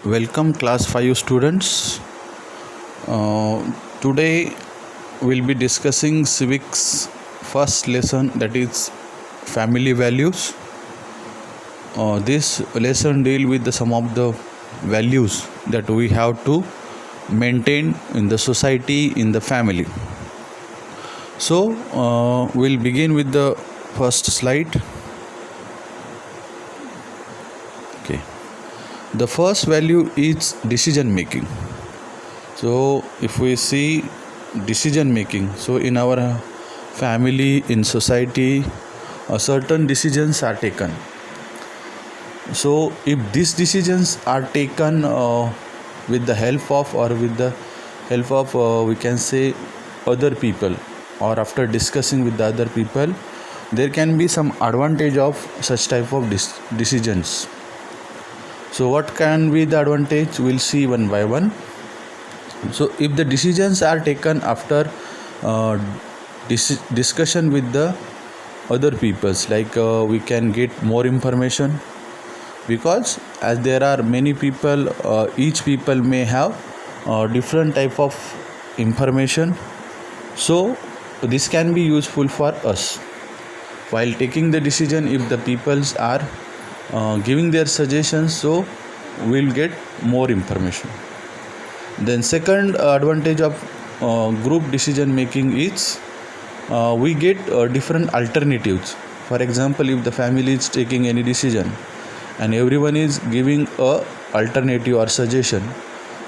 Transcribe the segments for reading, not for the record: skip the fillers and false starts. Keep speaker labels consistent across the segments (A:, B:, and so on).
A: Welcome class 5 students. Today we'll be discussing civics first lesson, that is family values. This lesson deal with some of the values that we have to maintain in the society, in the family. So we'll begin with the first slide. Okay. The first value is decision making. So if we see decision making, so in our family, in society, certain decisions are taken. So if these decisions are taken with the help of, or with the help of we can say other people, or after discussing with the other people, there can be some advantage of such type of decisions. So what can be the advantage? We'll see one by one. So if the decisions are taken after discussion with the other peoples, like we can get more information, because as there are many people, each people may have different type of information. So this can be useful for us while taking the decision. If the peoples are giving their suggestions, so we'll get more information. Then second advantage of group decision making is we get different alternatives. For example, if the family is taking any decision and everyone is giving a alternative or suggestion,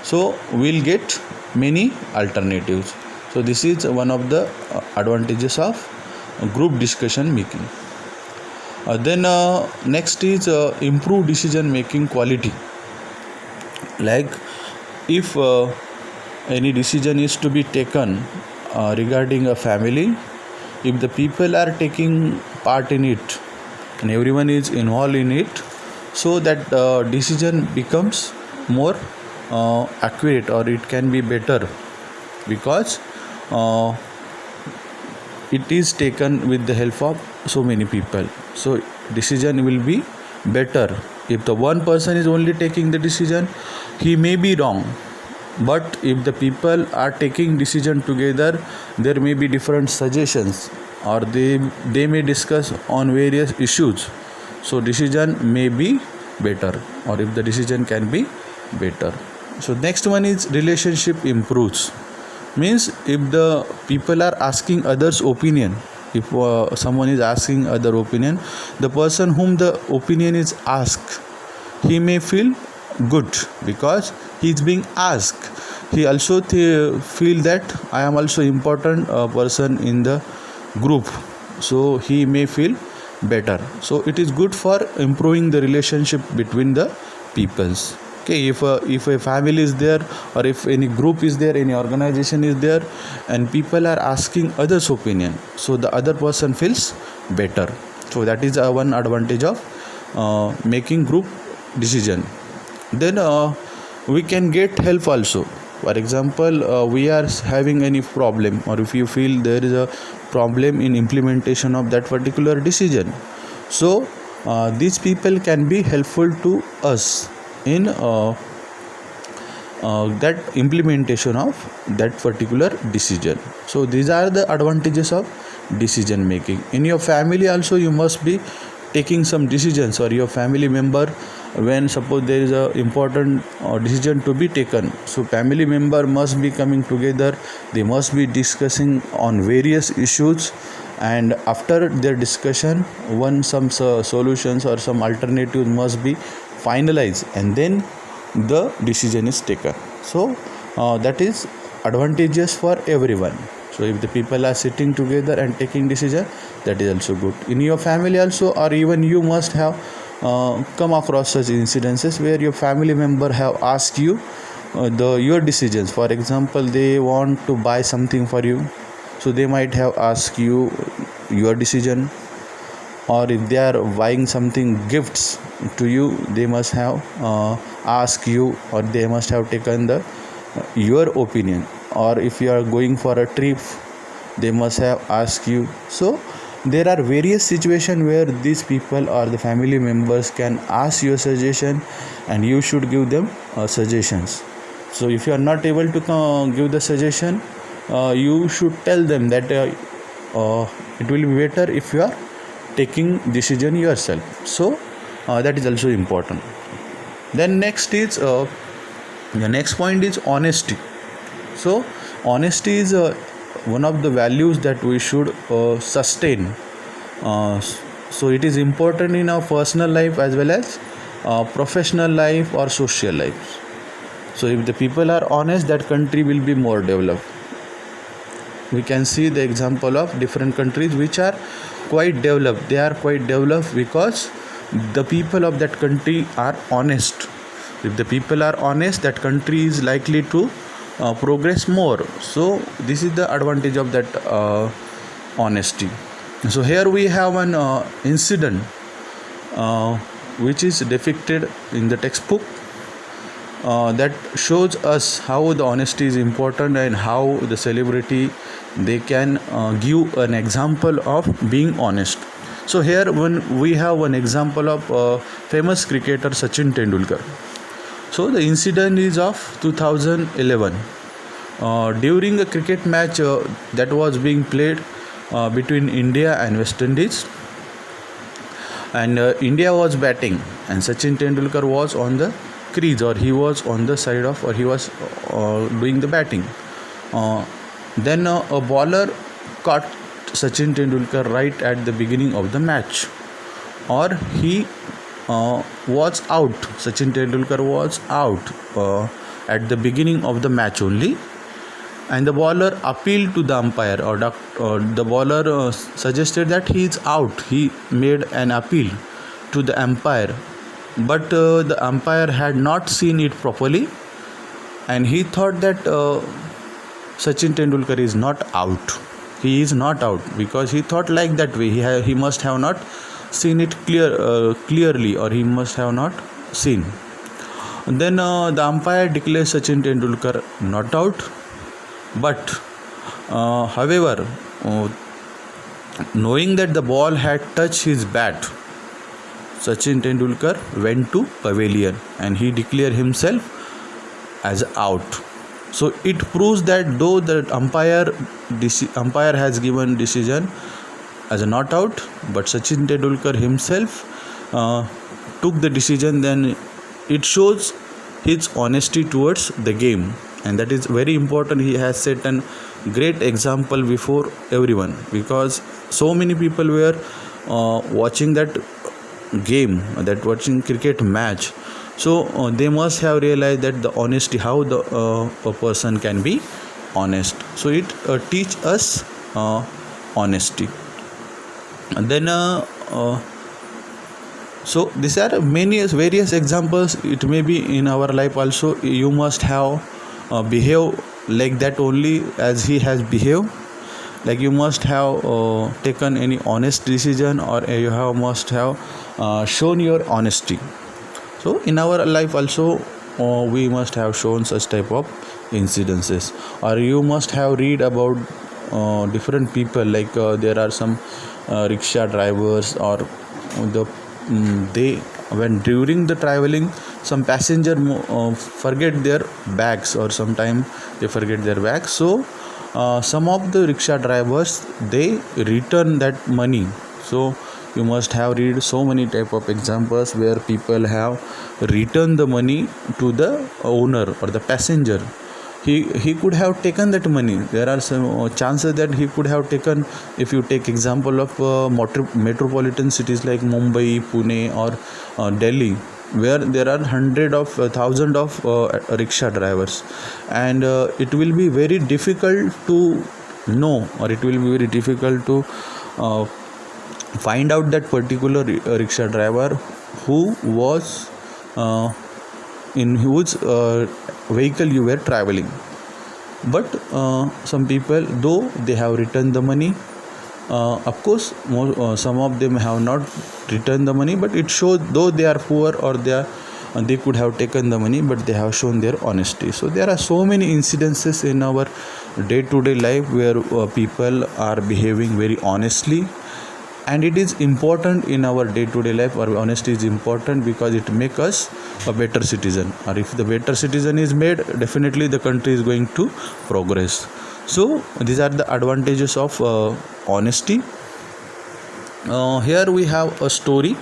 A: so we'll get many alternatives. So this is one of the advantages of group discussion making. Then next is improve decision making quality. Like if any decision is to be taken regarding a family, if the people are taking part in it and everyone is involved in it, so that decision becomes more accurate, or it can be better, because it is taken with the help of so many people. So decision will be better. If the one person is only taking the decision, he may be wrong. But if the people are taking decision together, there may be different suggestions, or they may discuss on various issues. So decision may be better, or if the decision can be better. So next one is relationship improves. Means if the people are asking others opinion, if someone is asking other opinion, the person whom the opinion is asked, he may feel good because he is being asked. He also feel that I am also important person in the group, so he may feel better. So it is good for improving the relationship between the peoples. Okay, if a family is there, or if any group is there, any organization is there, and people are asking others opinion, so the other person feels better. So that is one advantage of making group decision. Then we can get help also. For example, we are having any problem, or if you feel there is a problem in implementation of that particular decision, so these people can be helpful to us in that implementation of that particular decision. So these are the advantages of decision making. In your family also, you must be taking some decisions, or your family member, when suppose there is a important decision to be taken, so family member must be coming together, they must be discussing on various issues, and after their discussion, some solutions or some alternatives must be finalized, and then the decision is taken. So that is advantageous for everyone. So if the people are sitting together and taking decision, that is also good. In your family also, or even you must have come across such incidences where your family member have asked you your decisions. For example, they want to buy something for you, so they might have asked you your decision. Or if they are buying something gifts to you, they must have asked you, or they must have taken the your opinion. Or if you are going for a trip, they must have asked you. So There are various situations where these people or the family members can ask your suggestion, and you should give them suggestions. So if you are not able to give the suggestion, you should tell them that it will be better if you are taking decision yourself. So that is also important. Then next is the next point is honesty. So honesty is one of the values that we should sustain. So it is important in our personal life as well as professional life or social life. So if the people are honest, that country will be more developed. We can see the example of different countries which are quite developed. They are quite developed because the people of that country are honest. If the people are honest, that country is likely to progress more. So this is the advantage of that honesty. So here we have an incident which is depicted in the textbook that shows us how the honesty is important and how the celebrity they can give an example of being honest. So here when we have an example of famous cricketer Sachin Tendulkar. So the incident is of 2011 during a cricket match that was being played between India and West Indies, and India was batting and Sachin Tendulkar was on the crease, or he was on the side of, or he was doing the batting. Then a bowler caught Sachin Tendulkar right at the beginning of the match, or he was out. Sachin Tendulkar was out at the beginning of the match only, and the bowler appealed to the umpire, or the bowler suggested that he is out. He made an appeal to the umpire, but the umpire had not seen it properly, and he thought that Sachin Tendulkar is not out. He is not out because he thought like that way. He must have not seen it clearly, or he must have not seen. And then the umpire declared Sachin Tendulkar not out, but however, knowing that the ball had touched his bat, Sachin Tendulkar went to pavilion and he declared himself as out. So it proves that though the umpire has given decision as a not out, but Sachin Tendulkar himself took the decision. Then it shows his honesty towards the game, and that is very important. He has set a great example before everyone, because so many people were watching that game, that watching cricket match. So they must have realized that the honesty, how the a person can be honest. So it teach us honesty. And then so these are many various examples. It may be in our life also. You must have behave like that only as he has behaved. Like you must have taken any honest decision, or you must have shown your honesty. So in our life also we must have shown such type of incidences, or you must have read about different people, like there are some rickshaw drivers, or they, when during the traveling, some passenger forget their bags, or sometime they forget their bags. So some of the rickshaw drivers, they return that money. So you must have read so many type of examples where people have returned the money to the owner or the passenger. He could have taken that money. There are some chances that he could have taken. If you take example of metropolitan cities like Mumbai, Pune, or Delhi, where there are hundred of thousand of rickshaw drivers, and it will be very difficult to know, or it will be very difficult to find out that particular rickshaw driver who was in whose vehicle you were traveling. But some people, though they have returned the money, of course some of them have not returned the money, but it shows though they are poor, or they could have taken the money, but they have shown their honesty. So there are so many incidences in our day-to-day life where people are behaving very honestly, and it is important in our day-to-day life. Our honesty is important because it makes us a better citizen, or if the better citizen is made, definitely the country is going to progress. So these are the advantages of honesty. Here we have a story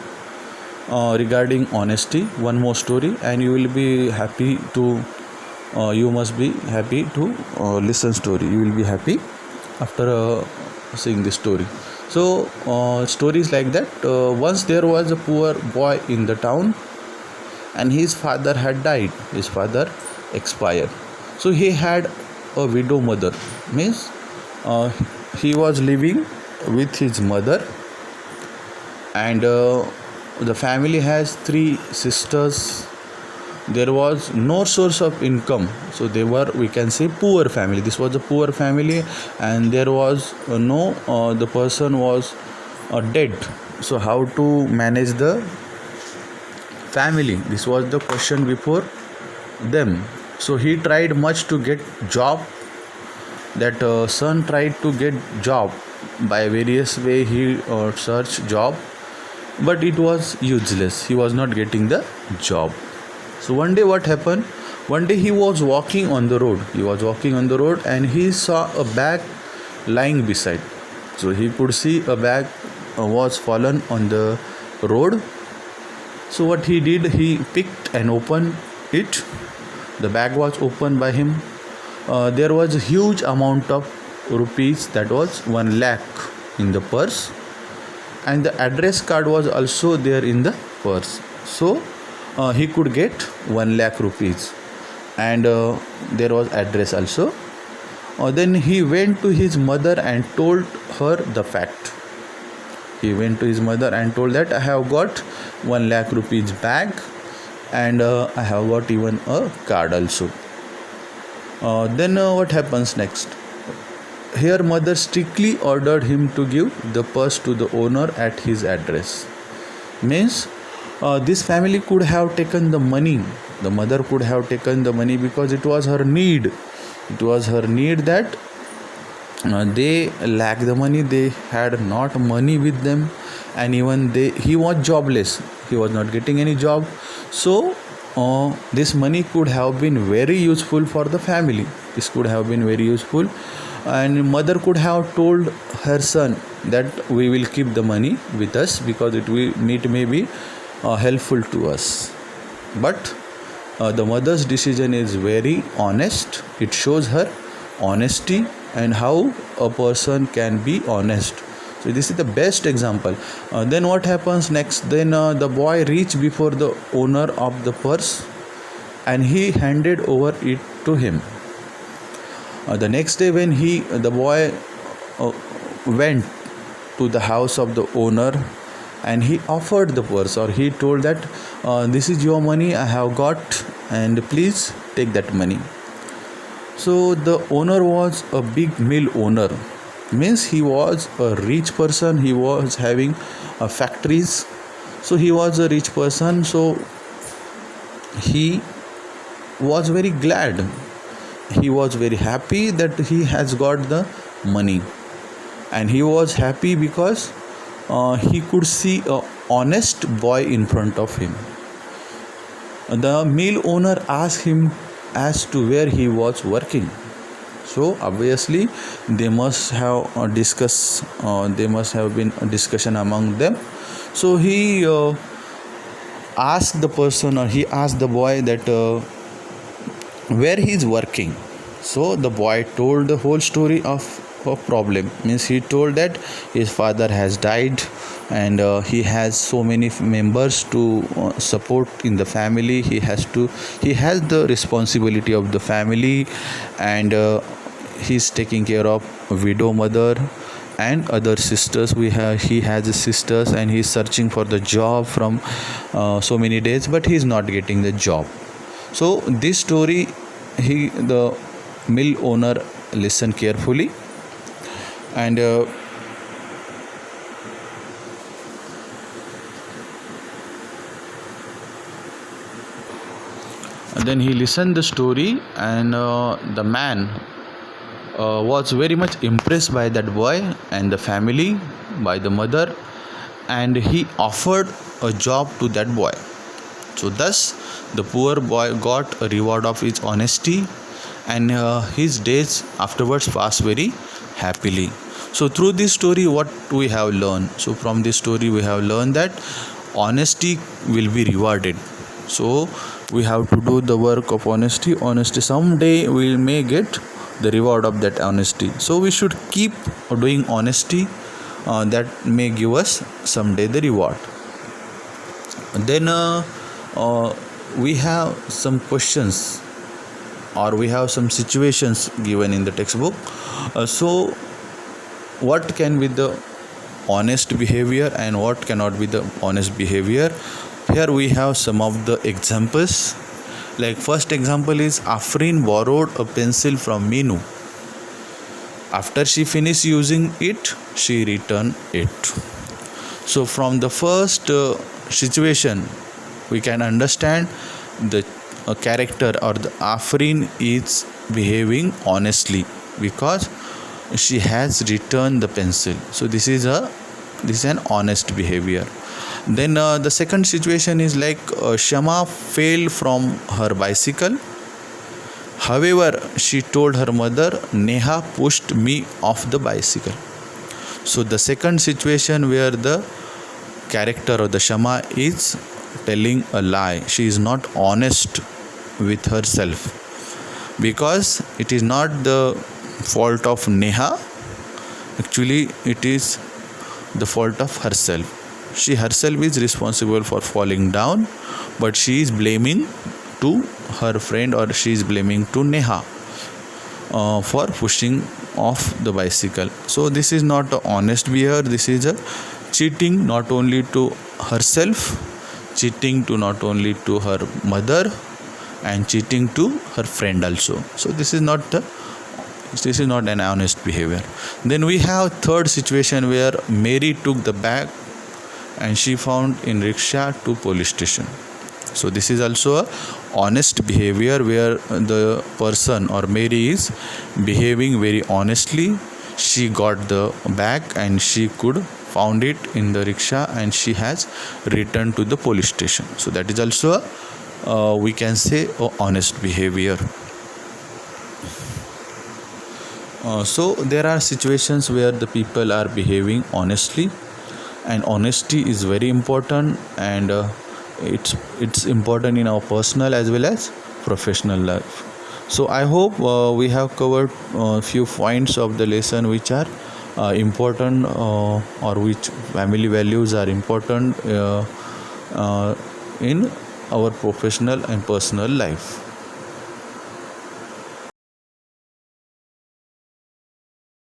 A: regarding honesty, one more story, and you will be happy to you must be happy to listen story. You will be happy after seeing this story. So stories like that. Once there was a poor boy in the town, and his father had died. His father expired, so he had a widow mother. Means he was living with his mother, and the family has three sisters. There was no source of income, so they were, we can say, poor family. This was a poor family, and there was no the person was dead. So how to manage the family? This was the question before them. So he tried much to get job. That son tried to get job by various way. He searched job, but it was useless. He was not getting the job. So one day what happened? One day he was walking on the road. He was walking on the road, and he saw a bag lying beside. So he could see a bag was fallen on the road. So what he did, he picked and opened it. The bag was opened by him. There was a huge amount of rupees, that was 1 lakh in the purse, and the address card was also there in the purse. So he could get 1 lakh rupees, and there was address also. Then he went to his mother and told her the fact. He went to his mother and told that I have got 1 lakh rupees bag, and I have got even a card also. Then what happens next? Here mother strictly ordered him to give the purse to the owner at his address. Means this family could have taken the money. The mother could have taken the money because it was her need. It was her need that they lacked the money. They had not money with them, and even he was jobless. He was not getting any job. So this money could have been very useful for the family. This could have been very useful, and mother could have told her son that we will keep the money with us because it may be helpful to us. But the mother's decision is very honest. It shows her honesty and how a person can be honest. So this is the best example. Then what happens next? Then the boy reached before the owner of the purse, and he handed over it to him. The next day when the boy went to the house of the owner, and he offered the purse, or he told that this is your money I have got, and please take that money. So the owner was a big mill owner. Means he was a rich person. He was having factories. So he was a rich person. So he was very glad. He was very happy that he has got the money, and he was happy because he could see a honest boy in front of him. The mill owner asked him as to where he was working. So obviously they must have there must have been a discussion among them. So he asked the person, or he asked the boy that where he is working. So the boy told the whole story of a problem. Means he told that his father has died, and he has so many members to support in the family. He has the responsibility of the family, and he's taking care of a widow mother and other sisters. He has sisters, and he's searching for the job from so many days, but he's not getting the job. So this story, the mill owner listened carefully, and then he listened the story, and the man was very much impressed by that boy and the family, by the mother, and he offered a job to that boy. So thus the poor boy got a reward of his honesty, and his days afterwards passed very happily. So through this story, what we have learned? So from this story we have learned that honesty will be rewarded. So we have to do the work of honesty. Someday we may get the reward of that honesty. So we should keep doing honesty, that may give us someday the reward. Then we have some questions, or we have some situations given in the textbook. So what can be the honest behavior and what cannot be the honest behavior? Here we have some of the examples. Like first example is Afrin borrowed a pencil from Minu. After she finished using it, she returned it. So from the first situation, we can understand the character, or the Afrin is behaving honestly because she has returned the pencil. So this is an honest behavior. Then the second situation is like Shama fell from her bicycle. However, she told her mother, Neha pushed me off the bicycle. So the second situation where the character of the Shama is telling a lie. She is not honest with herself, because it is not the fault of Neha. Actually, it is the fault of herself. She herself is responsible for falling down, but she is blaming to her friend, or she is blaming to Neha for pushing off the bicycle. So this is not a honest behavior. This is a cheating, not only to herself, cheating to not only to her mother, and cheating to her friend also. So this is not an honest behavior. Then we have third situation where Mary took the bag and she found in rickshaw to police station. So this is also a honest behavior where the person, or Mary, is behaving very honestly. She got the bag and she could found it in the rickshaw, and she has returned to the police station. So that is also we can say honest behavior. So there are situations where the people are behaving honestly, and honesty is very important, and it's important in our personal as well as professional life. So I hope we have covered a few points of the lesson which are important, or which family values are important in our professional and personal life.